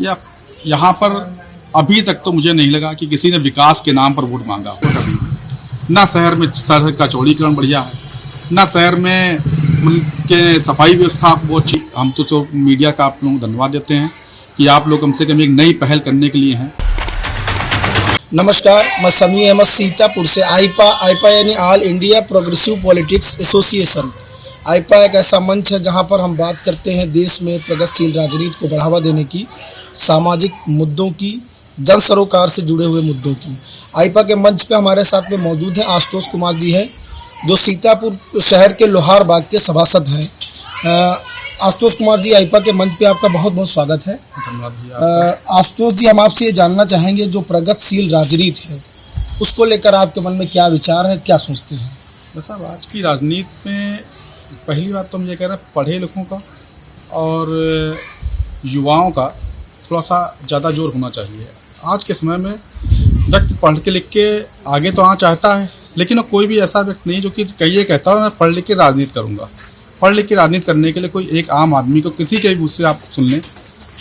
या यहाँ पर अभी तक तो मुझे नहीं लगा कि किसी ने विकास के नाम पर वोट मांगा हो कभी। ना शहर में सड़क का चौड़ीकरण बढ़िया है, ना शहर में के सफाई व्यवस्था बहुत अच्छी। हम तो मीडिया का आप लोगों को धन्यवाद देते हैं कि आप लोग कम से कम एक नई पहल करने के लिए हैं। नमस्कार, मैं समी अहमद सीतापुर से। आईपा यानी all India progressive politics association. AIPA एक ऐसा मंच है जहां पर हम बात करते हैं देश में प्रगतिशील राजनीति को बढ़ावा देने की, सामाजिक मुद्दों की, जन सरोकार से जुड़े हुए मुद्दों की। आईपा के मंच पे हमारे साथ में मौजूद हैं आशुतोष कुमार जी हैं, जो सीतापुर शहर के लोहार बाग के सभासद हैं। आशुतोष कुमार जी, आईपा के मंच पे आपका बहुत बहुत स्वागत है। धन्यवाद भैया। आशुतोष जी, हम आपसे ये जानना चाहेंगे, जो प्रगतिशील राजनीति है उसको लेकर आपके मन में क्या विचार है, क्या सोचते हैं? बस साहब, आज की राजनीति में पहली बात तो हम ये कह रहे हैं, पढ़े लिखों का और युवाओं का थोड़ा सा ज़्यादा जोर होना चाहिए। आज के समय में व्यक्ति पढ़ के लिख के आगे तो आना चाहता है, लेकिन कोई भी ऐसा व्यक्ति नहीं जो कि ये कहता है मैं पढ़ लिख के राजनीति करूँगा। पढ़ लिख के राजनीति करने के लिए कोई एक आम आदमी को, किसी के भी मुँह से आप सुन लें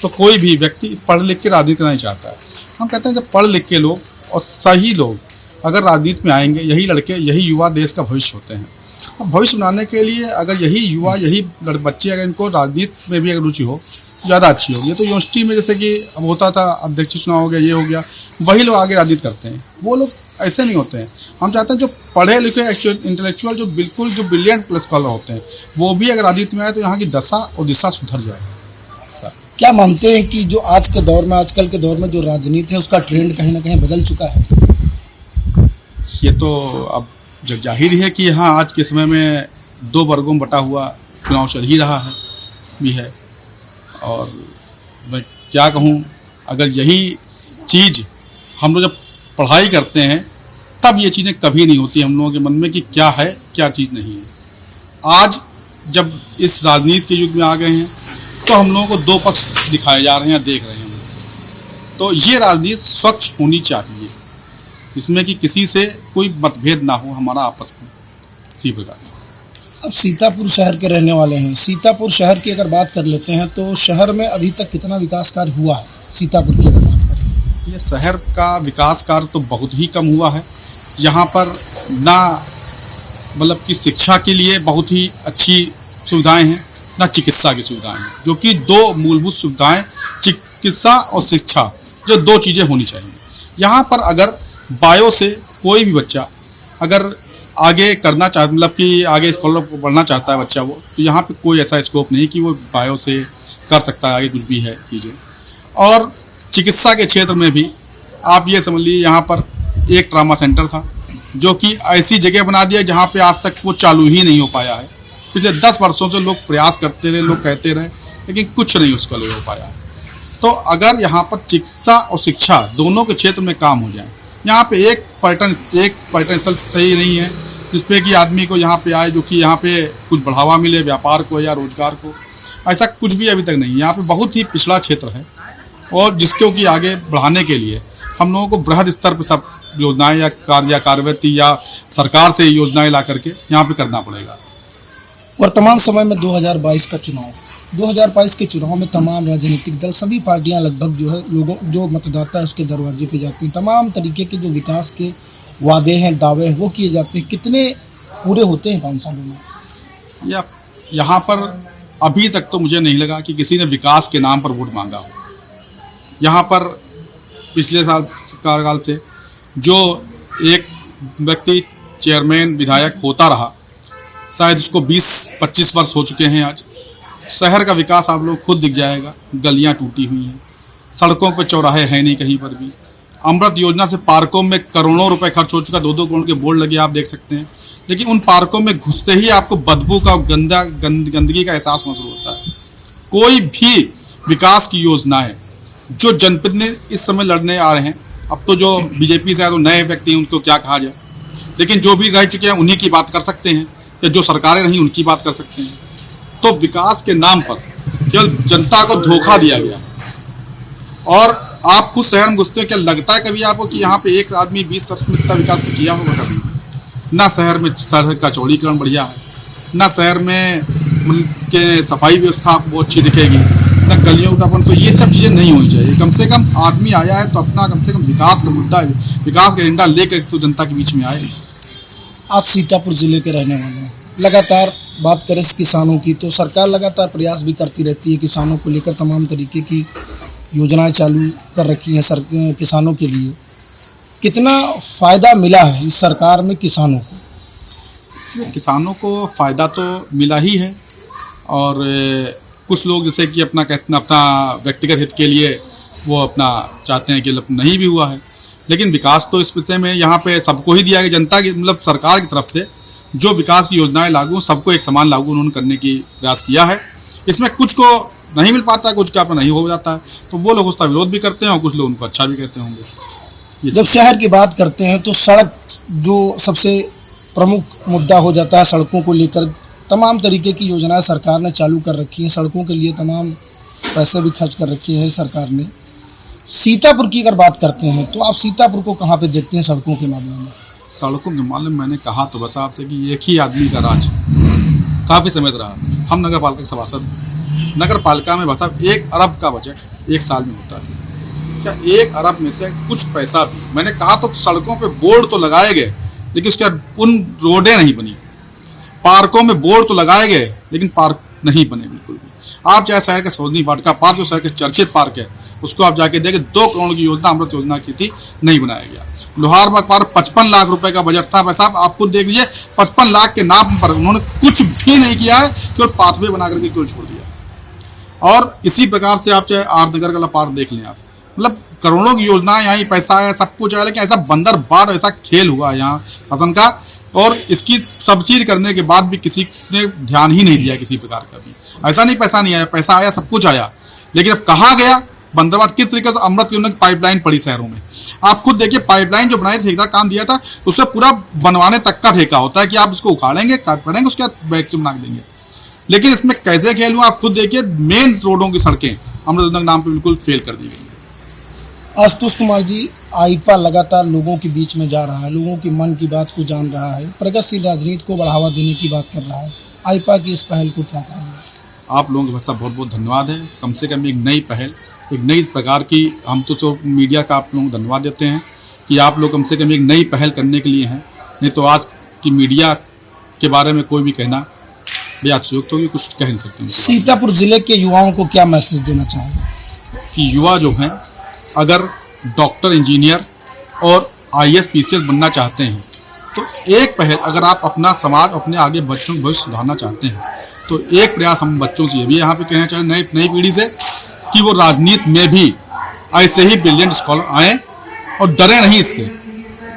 तो कोई भी व्यक्ति पढ़ लिख के राजनीति करना नहीं चाहता है। हम कहते हैं जब पढ़ लिख के लोग और सही लोग अगर राजनीति में आएंगे, यही लड़के, यही युवा देश का भविष्य होते हैं। अब भविष्य बनाने के लिए अगर यही युवा, यही बच्चे अगर इनको राजनीति में भी अगर रुचि हो तो ज़्यादा अच्छी होगी। तो यूनिवर्सिटी में जैसे कि अब होता था, अध्यक्ष चुनाव हो गया, ये हो गया, वही लोग आगे राजनीति करते हैं। वो लोग ऐसे नहीं होते हैं। हम चाहते हैं जो पढ़े लिखे इंटेलेक्चुअल, जो बिल्कुल जो ब्रिलियंट प्लस स्कॉलर होते हैं, वो भी अगर राजनीति में आए तो यहाँ की दशा और दिशा सुधर जाए। क्या मानते हैं कि जो आज के दौर में, आजकल के दौर में जो राजनीति है उसका ट्रेंड कहीं ना कहीं बदल चुका है? ये तो अब जब जाहिर है कि यहाँ आज के समय में दो वर्गों में बटा हुआ चुनाव चल ही रहा है भी है। और मैं क्या कहूँ, अगर यही चीज़ हम लोग जब पढ़ाई करते हैं तब ये चीज़ें कभी नहीं होती हम लोगों के मन में कि क्या है क्या चीज़ नहीं है। आज जब इस राजनीति के युग में आ गए हैं तो हम लोगों को दो पक्ष दिखाए जा रहे हैं, देख रहे हैं। तो ये राजनीति स्वच्छ होनी चाहिए, इसमें कि किसी से कोई मतभेद ना हो हमारा आपस में, इसी प्रकार। अब सीतापुर शहर के रहने वाले हैं, सीतापुर शहर की अगर बात कर लेते हैं तो शहर में अभी तक कितना विकास कार्य हुआ है सीतापुर की अगर बात करें? ये शहर का विकास कार्य तो बहुत ही कम हुआ है। यहाँ पर ना मतलब कि शिक्षा के लिए बहुत ही अच्छी सुविधाएं हैं, ना चिकित्सा की सुविधाएं हैं, जो कि दो मूलभूत सुविधाएं, चिकित्सा और शिक्षा, जो दो चीज़ें होनी चाहिए। यहाँ पर अगर बायो से कोई भी बच्चा अगर आगे करना चाहता, मतलब कि आगे स्कॉलर पढ़ना चाहता है बच्चा वो, तो यहाँ पे कोई ऐसा स्कोप नहीं कि वो बायो से कर सकता है आगे कुछ भी है चीज़ें। और चिकित्सा के क्षेत्र में भी आप ये समझ लीजिए, यहाँ पर एक ट्रामा सेंटर था जो कि ऐसी जगह बना दिया जहाँ पे आज तक वो चालू ही नहीं हो पाया है। पिछले 10 वर्षों से लोग प्रयास करते रहे, लोग कहते रहे, लेकिन कुछ नहीं उसका हो पाया है। तो अगर यहाँ पर चिकित्सा और शिक्षा दोनों के क्षेत्र में काम हो जाए, यहाँ पे एक पर्यटन स्थल सही नहीं है जिसपे कि आदमी को यहाँ पे आए, जो कि यहाँ पे कुछ बढ़ावा मिले व्यापार को या रोजगार को, ऐसा कुछ भी अभी तक नहीं है। यहाँ पे बहुत ही पिछड़ा क्षेत्र है और जिसको कि आगे बढ़ाने के लिए हम लोगों को बृहद स्तर पर सब योजनाएं या कार्यवृत्ति या सरकार से योजनाएं ला करके यहाँ पे करना पड़ेगा। वर्तमान समय में 2022 का चुनाव, 2022 के चुनाव में तमाम राजनीतिक दल, सभी पार्टियां लगभग जो है लोगों, जो मतदाता है उसके दरवाजे पे जाती हैं। तमाम तरीके के जो विकास के वादे हैं, दावे हैं, वो किए जाते हैं। कितने पूरे होते हैं 5 सालों में? या यहाँ पर अभी तक तो मुझे नहीं लगा कि किसी ने विकास के नाम पर वोट मांगा हो। यहाँ पर पिछले साल कार्यकाल से जो एक व्यक्ति चेयरमैन विधायक होता रहा, शायद उसको 20-25 वर्ष हो चुके हैं। आज शहर का विकास आप लोग खुद दिख जाएगा, गलियां टूटी हुई हैं, सड़कों पर चौराहे हैं नहीं कहीं पर भी। अमृत योजना से पार्कों में करोड़ों रुपए खर्च हो चुका, 2-2 करोड़ के बोर्ड लगे आप देख सकते हैं, लेकिन उन पार्कों में घुसते ही आपको बदबू का, गंदगी का एहसास महसूस होता है। कोई भी विकास की योजनाएं जो जनप्रतिनिधि इस समय लड़ने आ रहे हैं, अब तो जो बीजेपी से आए तो नए व्यक्ति हैं, उनको क्या कहा जाए, लेकिन जो भी रह चुके हैं उन्हीं की बात कर सकते हैं, या जो सरकारें रहीं उनकी बात कर सकते हैं। तो विकास के नाम पर केवल जनता को धोखा दिया गया। और आप खुद शहर में घुसते हो, क्या लगता है कभी आपको कि यहाँ पे एक आदमी 20 वर्ष में इतना विकास किया होगा? कभी ना शहर में सड़क का चौड़ीकरण बढ़िया है, ना शहर में के सफाई व्यवस्था आपको बहुत अच्छी दिखेगी, न गलियों का अपन, तो ये सब चीज़ें नहीं होनी चाहिए। कम से कम आदमी आया है तो अपना कम से कम विकास का मुद्दा, विकास का एजेंडा लेकर तो जनता के बीच में आए। आप सीतापुर जिले के रहने वाले हैं, लगातार बात करें किसानों की तो सरकार लगातार प्रयास भी करती रहती है, किसानों को लेकर तमाम तरीके की योजनाएं चालू कर रखी हैं किसानों के लिए। कितना फ़ायदा मिला है इस सरकार में किसानों को? किसानों को फ़ायदा तो मिला ही है, और कुछ लोग जैसे कि अपना व्यक्तिगत हित के लिए वो अपना चाहते हैं कि नहीं भी हुआ है, लेकिन विकास तो इस विषय में यहाँ पे सबको ही दिया गया। जनता की मतलब सरकार की तरफ से जो विकास की योजनाएं लागू, सबको एक समान लागू उन्होंने करने की प्रयास किया है। इसमें कुछ को नहीं मिल पाता है, कुछ का नहीं हो जाता है, तो वो लोग उसका विरोध भी करते हैं और कुछ लोग उनको अच्छा भी कहते होंगे। जब शहर की बात करते हैं तो सड़क जो सबसे प्रमुख मुद्दा हो जाता है, सड़कों को लेकर तमाम तरीके की योजनाएं सरकार ने चालू कर रखी हैं, सड़कों के लिए तमाम पैसे भी खर्च कर रखे हैं सरकार ने। सीतापुर की अगर बात करते हैं तो आप सीतापुर को कहाँ पे देखते हैं सड़कों के मामले में? सड़कों के मामले में मैंने कहा तो बस आपसे कि एक ही आदमी का राज काफ़ी समय से रहा। हम नगर पालिका के सभासद, नगर पालिका में बस 1 अरब का बजट 1 साल में होता है। क्या 1 अरब में से कुछ पैसा भी, मैंने कहा तो सड़कों पे बोर्ड तो लगाए गए, लेकिन उसके बाद उन रोडें नहीं बनी। पार्कों में बोर्ड तो लगाए गए, लेकिन पार्क नहीं बने बिल्कुल भी। आप चाहे शहर के सरोजनी वाटिका पार्क, जो शहर के चर्चित पार्क है, उसको आप जाके देखें, 2 करोड़ की योजना, अमृत योजना की थी, नहीं बनाया गया। लोहारबाग पार्क 55 लाख रुपए का बजट था। भाई साहब आप खुद देख लीजिए, 55 लाख के नाम पर उन्होंने कुछ भी नहीं किया है, केवल पाथवे बना करके केवल छोड़ दिया। और इसी प्रकार से आप चाहे आर नगर का पार्क देख लें, आप मतलब करोड़ों की योजनाएं आई, पैसा आया, सब कुछ आया, लेकिन ऐसा बंदर बाढ़ ऐसा खेल हुआ यहाँ शासन का, और इसकी सब्सिडी करने के बाद भी किसी ने ध्यान ही नहीं दिया किसी प्रकार का भी। ऐसा नहीं पैसा नहीं आया, पैसा आया, सब कुछ आया, लेकिन अब कहाँ गया बंदरबाट? किस तरीके से अमृत योजना की पाइपलाइन पड़ी शहरों में, आप खुद देखिए। पाइपलाइन जो बनाई ठेकेदार काम दिया था, उससे पूरा बनवाने तक का ठेका होता है कि आप इसको उखाड़ेंगे, करेंगे, उसके बाद बैग से बना देंगे। लेकिन इसमें कैसे खेल हुआ आप खुद देखिए। मेन रोडों की सड़कें अमृत योजना के नाम पर बिल्कुल फेल कर दी गई। आशुतोष कुमार जी, आईपा लगातार लोगों के बीच में जा रहा है, लोगों की मन की बात को जान रहा है, प्रगतिशील राजनीति को बढ़ावा देने की बात कर रहा है। आईपा की इस पहल को क्या कहेंगे? आप लोगों का बहुत बहुत धन्यवाद है। कम से कम एक नई पहल, एक नई प्रकार की, हम तो मीडिया का आप लोगों को धन्यवाद देते हैं कि आप लोग कम से कम एक नई पहल करने के लिए हैं। नहीं तो आज की मीडिया के बारे में कोई भी कहना बेहद अतिशयोक्ति होगी, कुछ कह नहीं सकते। सीतापुर जिले के युवाओं को क्या मैसेज देना चाहेंगे? कि युवा जो हैं, अगर डॉक्टर, इंजीनियर और IAS PCS बनना चाहते हैं, तो एक पहल, अगर आप अपना समाज, अपने आगे बच्चों का भविष्य सुधारना चाहते हैं, तो एक प्रयास हम बच्चों से ये भी यहाँ पे कहना चाहें, नई पीढ़ी से, कि वो राजनीति में भी ऐसे ही ब्रिलियंट स्कॉलर आएँ और डरे नहीं इससे,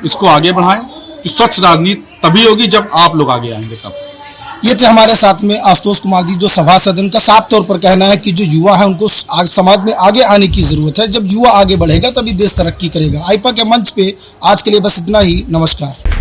इसको आगे बढ़ाएं। कि स्वच्छ राजनीति तभी होगी जब आप लोग आगे आएंगे तब। ये थे हमारे साथ में आशुतोष कुमार जी, जो सभासद। उनका साफ तौर पर कहना है कि जो युवा है उनको समाज में आगे आने की जरूरत है। जब युवा आगे बढ़ेगा तभी देश तरक्की करेगा। आईपा के मंच पे आज के लिए बस इतना ही। नमस्कार।